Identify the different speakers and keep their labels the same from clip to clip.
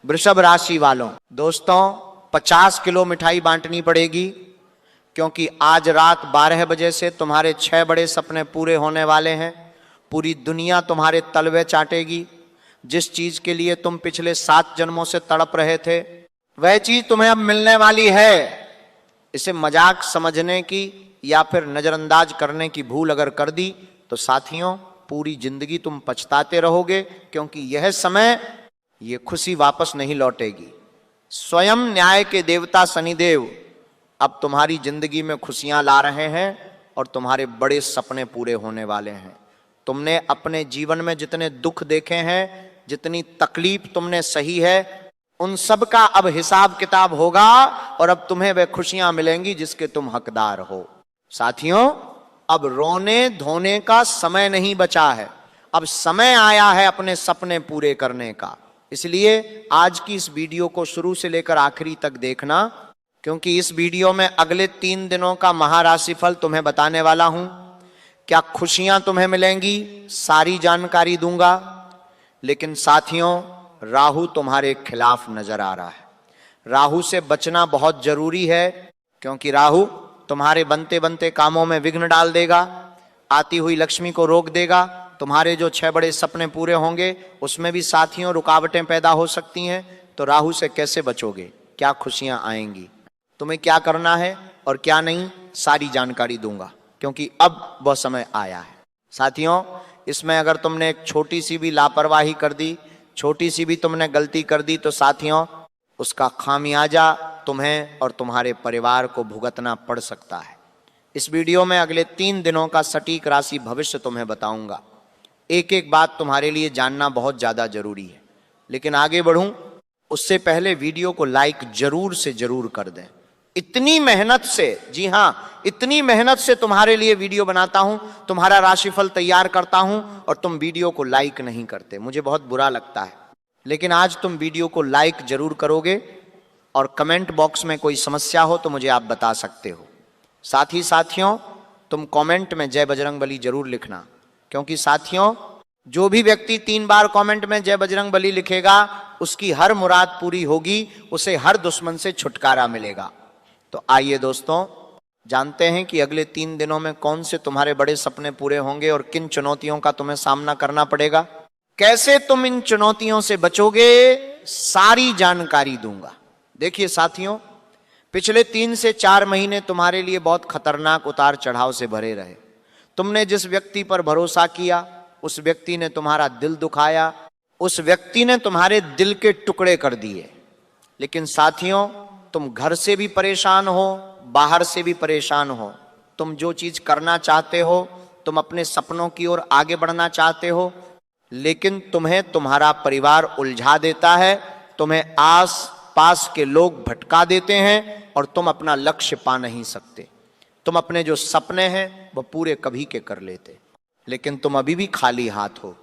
Speaker 1: वृषभ राशि वालों, दोस्तों 50 किलो मिठाई बांटनी पड़ेगी, क्योंकि आज रात 12 बजे से तुम्हारे 6 बड़े सपने पूरे होने वाले हैं। पूरी दुनिया तुम्हारे तलवे चाटेगी। जिस चीज के लिए तुम पिछले 7 जन्मों से तड़प रहे थे, वह चीज तुम्हें अब मिलने वाली है। इसे मजाक समझने की या फिर नजरअंदाज करने की भूल अगर कर दी तो साथियों पूरी जिंदगी तुम पछताते रहोगे, क्योंकि यह समय, ये खुशी वापस नहीं लौटेगी। स्वयं न्याय के देवता शनिदेव अब तुम्हारी जिंदगी में खुशियां ला रहे हैं और तुम्हारे बड़े सपने पूरे होने वाले हैं। तुमने अपने जीवन में जितने दुख देखे हैं, जितनी तकलीफ तुमने सही है, उन सब का अब हिसाब किताब होगा और अब तुम्हें वह खुशियां मिलेंगी जिसके तुम हकदार हो। साथियों, अब रोने धोने का समय नहीं बचा है, अब समय आया है अपने सपने पूरे करने का। इसलिए आज की इस वीडियो को शुरू से लेकर आखिरी तक देखना, क्योंकि इस वीडियो में अगले 3 दिनों का महाराशिफल तुम्हें बताने वाला हूं। क्या खुशियां तुम्हें मिलेंगी, सारी जानकारी दूंगा। लेकिन साथियों, राहु तुम्हारे खिलाफ नजर आ रहा है। राहु से बचना बहुत जरूरी है, क्योंकि राहु तुम्हारे बनते बनते कामों में विघ्न डाल देगा, आती हुई लक्ष्मी को रोक देगा। तुम्हारे जो 6 बड़े सपने पूरे होंगे उसमें भी साथियों रुकावटें पैदा हो सकती हैं। तो राहु से कैसे बचोगे, क्या खुशियां आएंगी, तुम्हें क्या करना है और क्या नहीं, सारी जानकारी दूंगा, क्योंकि अब वह समय आया है। साथियों, इसमें अगर तुमने एक छोटी सी भी लापरवाही कर दी, छोटी सी भी तुमने गलती कर दी, तो साथियों उसका खामियाजा तुम्हें और तुम्हारे परिवार को भुगतना पड़ सकता है। इस वीडियो में अगले 3 दिनों का सटीक राशि भविष्य तुम्हें बताऊंगा। एक एक बात तुम्हारे लिए जानना बहुत ज्यादा जरूरी है। लेकिन आगे बढ़ूं उससे पहले वीडियो को लाइक जरूर से जरूर कर दें। इतनी मेहनत से, जी हां, इतनी मेहनत से तुम्हारे लिए वीडियो बनाता हूं, तुम्हारा राशिफल तैयार करता हूं और तुम वीडियो को लाइक नहीं करते। मुझे बहुत बुरा लगता है, लेकिन आज तुम वीडियो को लाइक जरूर करोगे और कमेंट बॉक्स में कोई समस्या हो तो मुझे आप बता सकते हो। साथ ही साथियों, तुम कमेंट में जय बजरंगबली जरूर लिखना, क्योंकि साथियों जो भी व्यक्ति 3 बार कमेंट में जय बजरंगबली लिखेगा उसकी हर मुराद पूरी होगी, उसे हर दुश्मन से छुटकारा मिलेगा। तो आइए दोस्तों, जानते हैं कि अगले 3 दिनों में कौन से तुम्हारे बड़े सपने पूरे होंगे और किन चुनौतियों का तुम्हें सामना करना पड़ेगा, कैसे तुम इन चुनौतियों से बचोगे, सारी जानकारी दूंगा। देखिए साथियों, पिछले 3 से 4 महीने तुम्हारे लिए बहुत खतरनाक उतार चढ़ाव से भरे रहे। तुमने जिस व्यक्ति पर भरोसा किया, उस व्यक्ति ने तुम्हारा दिल दुखाया, उस व्यक्ति ने तुम्हारे दिल के टुकड़े कर दिए। लेकिन साथियों, तुम घर से भी परेशान हो, बाहर से भी परेशान हो। तुम जो चीज करना चाहते हो, तुम अपने सपनों की ओर आगे बढ़ना चाहते हो, लेकिन तुम्हें तुम्हारा परिवार उलझा देता है, तुम्हें आस पास के लोग भटका देते हैं और तुम अपना लक्ष्य पा नहीं सकते। तुम अपने जो सपने हैं वह पूरे कभी के कर लेते, लेकिन तुम अभी भी खाली हाथ हो।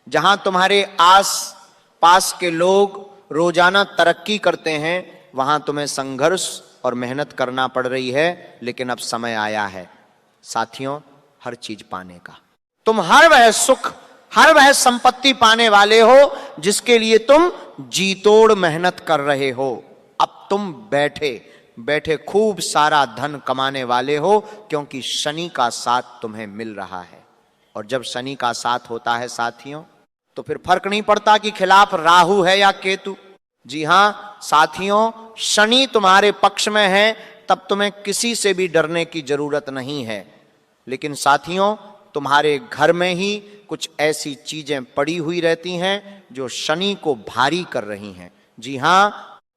Speaker 1: जहां तुम्हारे आस पास के लोग रोजाना तरक्की करते हैं, वहां तुम्हें संघर्ष और मेहनत करना पड़ रही है। लेकिन अब समय आया है साथियों हर चीज पाने का। तुम हर वह सुख, हर वह संपत्ति पाने वाले हो जिसके लिए तुम जी तोड़ मेहनत कर रहे हो। अब तुम बैठे बैठे खूब सारा धन कमाने वाले हो, क्योंकि शनि का साथ तुम्हें मिल रहा है। और जब शनि का साथ होता है साथियों, तो फिर फर्क नहीं पड़ता कि खिलाफ राहु है या केतु। जी हां साथियों, शनि तुम्हारे पक्ष में है, तब तुम्हें किसी से भी डरने की जरूरत नहीं है। लेकिन साथियों, तुम्हारे घर में ही कुछ ऐसी चीजें पड़ी हुई रहती हैं जो शनि को भारी कर रही हैं। जी हां,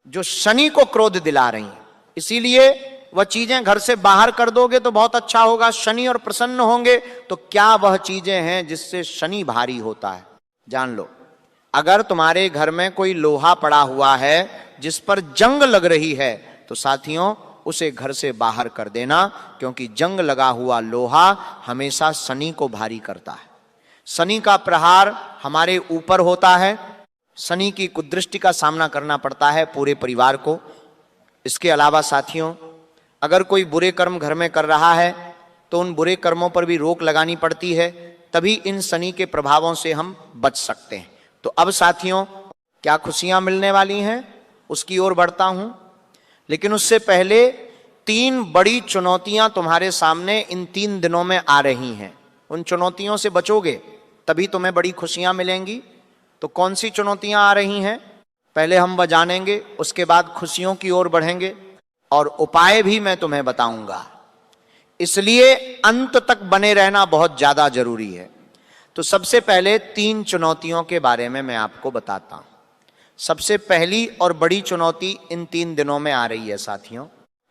Speaker 1: जो शनि को क्रोध दिला रही हैं। इसीलिए वह चीजें घर से बाहर कर दोगे तो बहुत अच्छा होगा, शनि और प्रसन्न होंगे। तो क्या वह चीजें हैं जिससे शनि भारी होता है, जान लो। अगर तुम्हारे घर में कोई लोहा पड़ा हुआ है जिस पर जंग लग रही है, तो साथियों उसे घर से बाहर कर देना, क्योंकि जंग लगा हुआ लोहा हमेशा शनि को भारी करता है। शनि का प्रहार हमारे ऊपर होता है, शनि की कुदृष्टि का सामना करना पड़ता है पूरे परिवार को। इसके अलावा साथियों, अगर कोई बुरे कर्म घर में कर रहा है तो उन बुरे कर्मों पर भी रोक लगानी पड़ती है, तभी इन शनि के प्रभावों से हम बच सकते हैं। तो अब साथियों, क्या खुशियां मिलने वाली हैं उसकी ओर बढ़ता हूं। लेकिन उससे पहले 3 बड़ी चुनौतियां तुम्हारे सामने इन 3 दिनों में आ रही हैं। उन चुनौतियों से बचोगे तभी तुम्हें बड़ी खुशियां मिलेंगी। तो कौन सी चुनौतियां आ रही हैं पहले हम वह जानेंगे, उसके बाद खुशियों की ओर बढ़ेंगे और उपाय भी मैं तुम्हें बताऊंगा। इसलिए अंत तक बने रहना बहुत ज्यादा जरूरी है। तो सबसे पहले 3 चुनौतियों के बारे में मैं आपको बताता हूं। सबसे पहली और बड़ी चुनौती इन 3 दिनों में आ रही है साथियों,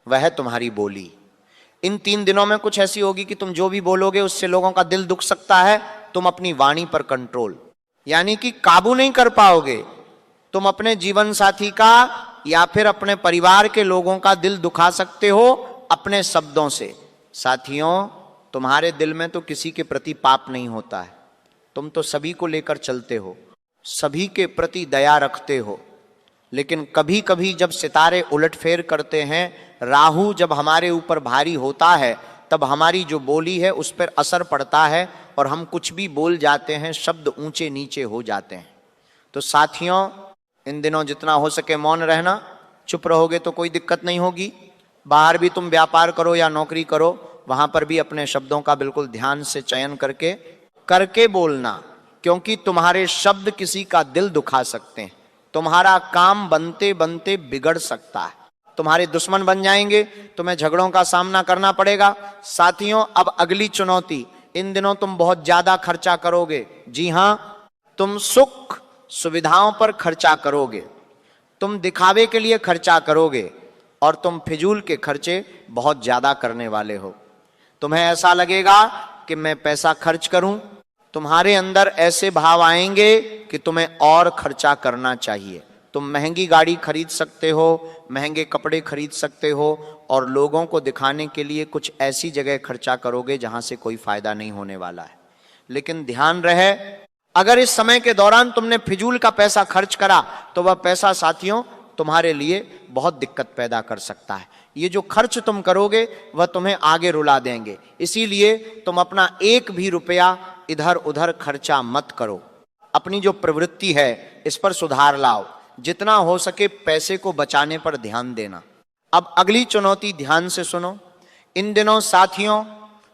Speaker 1: वह है तुम्हारी बोली। इन 3 दिनों में कुछ ऐसी होगी कि तुम जो भी बोलोगे उससे लोगों का दिल दुख सकता है। तुम अपनी वाणी पर कंट्रोल यानी कि काबू नहीं कर पाओगे। तुम अपने जीवन साथी का या फिर अपने परिवार के लोगों का दिल दुखा सकते हो अपने शब्दों से। साथियों, तुम्हारे दिल में तो किसी के प्रति पाप नहीं होता है। तुम तो सभी को लेकर चलते हो, सभी के प्रति दया रखते हो। लेकिन कभी कभी जब सितारे उलटफेर करते हैं, राहु जब हमारे ऊपर भारी होता है, तब हमारी जो बोली है उस पर असर पड़ता है और हम कुछ भी बोल जाते हैं, शब्द ऊंचे नीचे हो जाते हैं। तो साथियों, इन दिनों जितना हो सके मौन रहना। चुप रहोगे तो कोई दिक्कत नहीं होगी। बाहर भी तुम व्यापार करो या नौकरी करो, वहां पर भी अपने शब्दों का बिल्कुल ध्यान से चयन करके बोलना, क्योंकि तुम्हारे शब्द किसी का दिल दुखा सकते हैं। तुम्हारा काम बनते बनते बिगड़ सकता है, तुम्हारे दुश्मन बन जाएंगे, तुम्हें झगड़ों का सामना करना पड़ेगा। साथियों, अब अगली चुनौती, इन दिनों तुम बहुत ज्यादा खर्चा करोगे। जी हां, तुम सुख सुविधाओं पर खर्चा करोगे, तुम दिखावे के लिए खर्चा करोगे और तुम फिजूल के खर्चे बहुत ज्यादा करने वाले हो। तुम्हें ऐसा लगेगा कि मैं पैसा खर्च करूं, तुम्हारे अंदर ऐसे भाव आएंगे कि तुम्हें और खर्चा करना चाहिए। तुम महंगी गाड़ी खरीद सकते हो, महंगे कपड़े खरीद सकते हो और लोगों को दिखाने के लिए कुछ ऐसी जगह खर्चा करोगे जहां से कोई फायदा नहीं होने वाला है। लेकिन ध्यान रहे, अगर इस समय के दौरान तुमने फिजूल का पैसा खर्च करा तो वह पैसा साथियों तुम्हारे लिए बहुत दिक्कत पैदा कर सकता है। ये जो खर्च तुम करोगे वह तुम्हें आगे रुला देंगे। इसीलिए तुम अपना एक भी रुपया इधर उधर खर्चा मत करो। अपनी जो प्रवृत्ति है इस पर सुधार लाओ। जितना हो सके पैसे को बचाने पर ध्यान देना। अब अगली चुनौती ध्यान से सुनो। इन दिनों साथियों,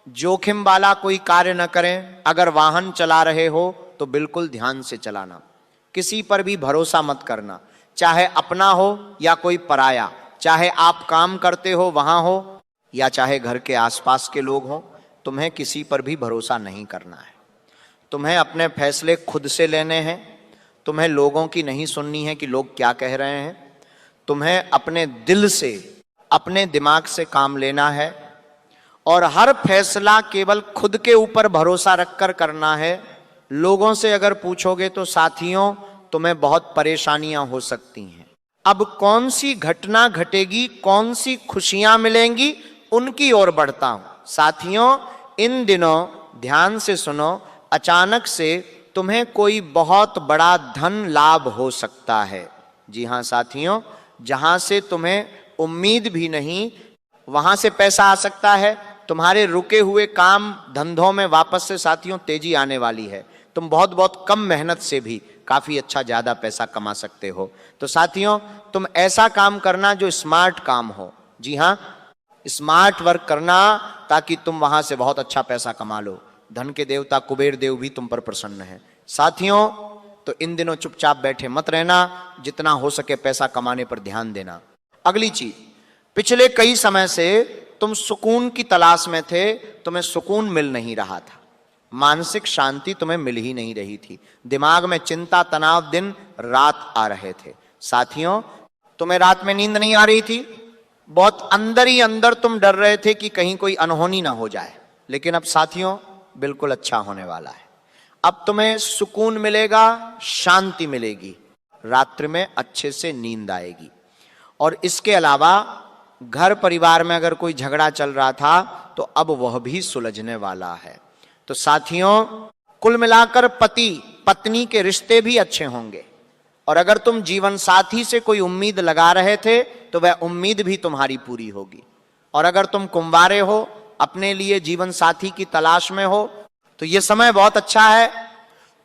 Speaker 1: जोखिम वाला कोई कार्य न करें। अगर वाहन चला रहे हो तो बिल्कुल ध्यान से चलाना। किसी पर भी भरोसा मत करना, चाहे अपना हो या कोई पराया, चाहे आप काम करते हो वहां हो या चाहे घर के आसपास के लोग हों। तुम्हें किसी पर भी भरोसा नहीं करना है। तुम्हें अपने फैसले खुद से लेने हैं। तुम्हें लोगों की नहीं सुननी है कि लोग क्या कह रहे हैं। तुम्हें अपने दिल से, अपने दिमाग से काम लेना है और हर फैसला केवल खुद के ऊपर भरोसा रखकर करना है। लोगों से अगर पूछोगे तो साथियों तुम्हें बहुत परेशानियां हो सकती हैं। अब कौन सी घटना घटेगी, कौन सी खुशियां मिलेंगी, उनकी ओर बढ़ता हूं। साथियों, इन दिनों ध्यान से सुनो, अचानक से तुम्हें कोई बहुत बड़ा धन लाभ हो सकता है। जी हां साथियों, जहां से तुम्हें उम्मीद भी नहीं वहां से पैसा आ सकता है। तुम्हारे रुके हुए काम धंधों में वापस से साथियों तेजी आने वाली है। तुम बहुत बहुत कम मेहनत से भी काफी अच्छा ज्यादा पैसा कमा सकते हो। तो साथियों, तुम ऐसा काम करना जो स्मार्ट काम हो। जी हां, स्मार्ट वर्क करना ताकि तुम वहां से बहुत अच्छा पैसा कमा लो। धन के देवता कुबेर देव भी तुम पर प्रसन्न है। साथियों, तो इन दिनों चुपचाप बैठे मत रहना, जितना हो सके पैसा कमाने पर ध्यान देना। अगली चीज, पिछले कई समय से तुम सुकून की तलाश में थे, तुम्हें सुकून मिल नहीं रहा था, मानसिक शांति तुम्हें मिल ही नहीं रही थी, दिमाग में चिंता तनाव दिन रात आ रहे थे। साथियों, तुम्हें रात में नींद नहीं आ रही थी, बहुत अंदर ही अंदर तुम डर रहे थे कि कहीं कोई अनहोनी ना हो जाए। लेकिन अब साथियों बिल्कुल अच्छा होने वाला है। अब तुम्हें सुकून मिलेगा, शांति मिलेगी, रात्रि में अच्छे से नींद आएगी। और इसके अलावा घर परिवार में अगर कोई झगड़ा चल रहा था तो अब वह भी सुलझने वाला है। तो साथियों, कुल मिलाकर पति पत्नी के रिश्ते भी अच्छे होंगे। और अगर तुम जीवन साथी से कोई उम्मीद लगा रहे थे तो वह उम्मीद भी तुम्हारी पूरी होगी। और अगर तुम कुंवारे हो, अपने लिए जीवन साथी की तलाश में हो, तो यह समय बहुत अच्छा है।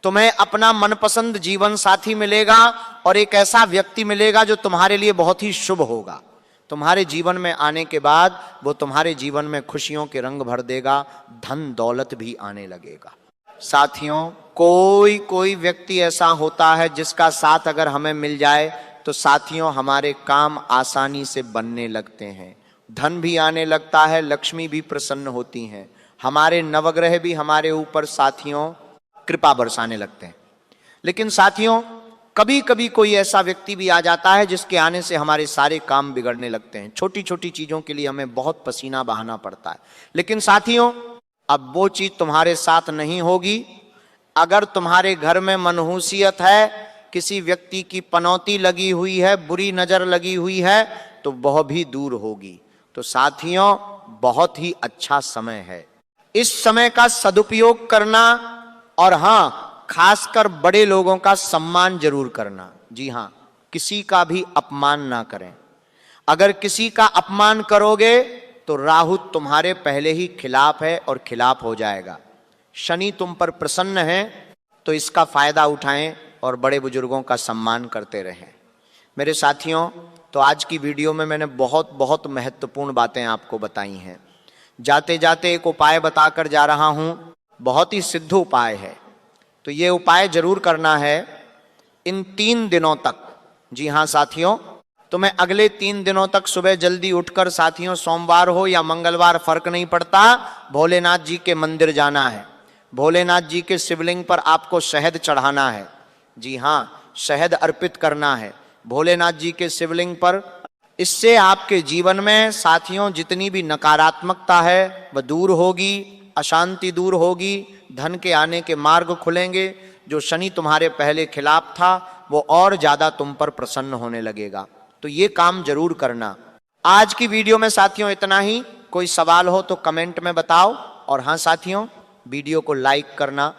Speaker 1: तुम्हें अपना मनपसंद जीवन साथी मिलेगा और एक ऐसा व्यक्ति मिलेगा जो तुम्हारे लिए बहुत ही शुभ होगा। तुम्हारे जीवन में आने के बाद वो तुम्हारे जीवन में खुशियों के रंग भर देगा, धन दौलत भी आने लगेगा। साथियों, कोई व्यक्ति ऐसा होता है जिसका साथ अगर हमें मिल जाए तो साथियों हमारे काम आसानी से बनने लगते हैं, धन भी आने लगता है, लक्ष्मी भी प्रसन्न होती हैं, हमारे नवग्रह भी हमारे ऊपर साथियों कृपा बरसाने लगते हैं। लेकिन साथियों, कभी कभी कोई ऐसा व्यक्ति भी आ जाता है जिसके आने से हमारे सारे काम बिगड़ने लगते हैं। छोटी छोटी चीजों के लिए हमें बहुत पसीना बहाना पड़ता है। लेकिन साथियों, अब वो चीज तुम्हारे साथ नहीं होगी। अगर तुम्हारे घर में मनहूसियत है, किसी व्यक्ति की पनौती लगी हुई है, बुरी नजर लगी हुई है, तो वह भी दूर होगी। तो साथियों, बहुत ही अच्छा समय है, इस समय का सदुपयोग करना और हाँ, खासकर बड़े लोगों का सम्मान जरूर करना। जी हाँ, किसी का भी अपमान ना करें। अगर किसी का अपमान करोगे तो राहु तुम्हारे पहले ही खिलाफ है और खिलाफ हो जाएगा। शनि तुम पर प्रसन्न है, तो इसका फायदा उठाएं और बड़े बुजुर्गों का सम्मान करते रहें। मेरे साथियों, तो आज की वीडियो में मैंने बहुत महत्वपूर्ण बातें आपको बताई हैं। जाते जाते एक उपाय बताकर जा रहा हूं, बहुत ही सिद्ध उपाय है। तो ये उपाय जरूर करना है इन 3 दिनों तक। जी हाँ साथियों, तुम्हें अगले 3 दिनों तक सुबह जल्दी उठकर साथियों, सोमवार हो या मंगलवार फर्क नहीं पड़ता, भोलेनाथ जी के मंदिर जाना है। भोलेनाथ जी के शिवलिंग पर आपको शहद चढ़ाना है। जी हाँ, शहद अर्पित करना है भोलेनाथ जी के शिवलिंग पर। इससे आपके जीवन में साथियों जितनी भी नकारात्मकता है वह दूर होगी, अशांति दूर होगी, धन के आने के मार्ग खुलेंगे। जो शनि तुम्हारे पहले खिलाफ था वो और ज्यादा तुम पर प्रसन्न होने लगेगा। तो ये काम जरूर करना। आज की वीडियो में साथियों इतना ही। कोई सवाल हो तो कमेंट में बताओ, और हाँ साथियों, वीडियो को लाइक करना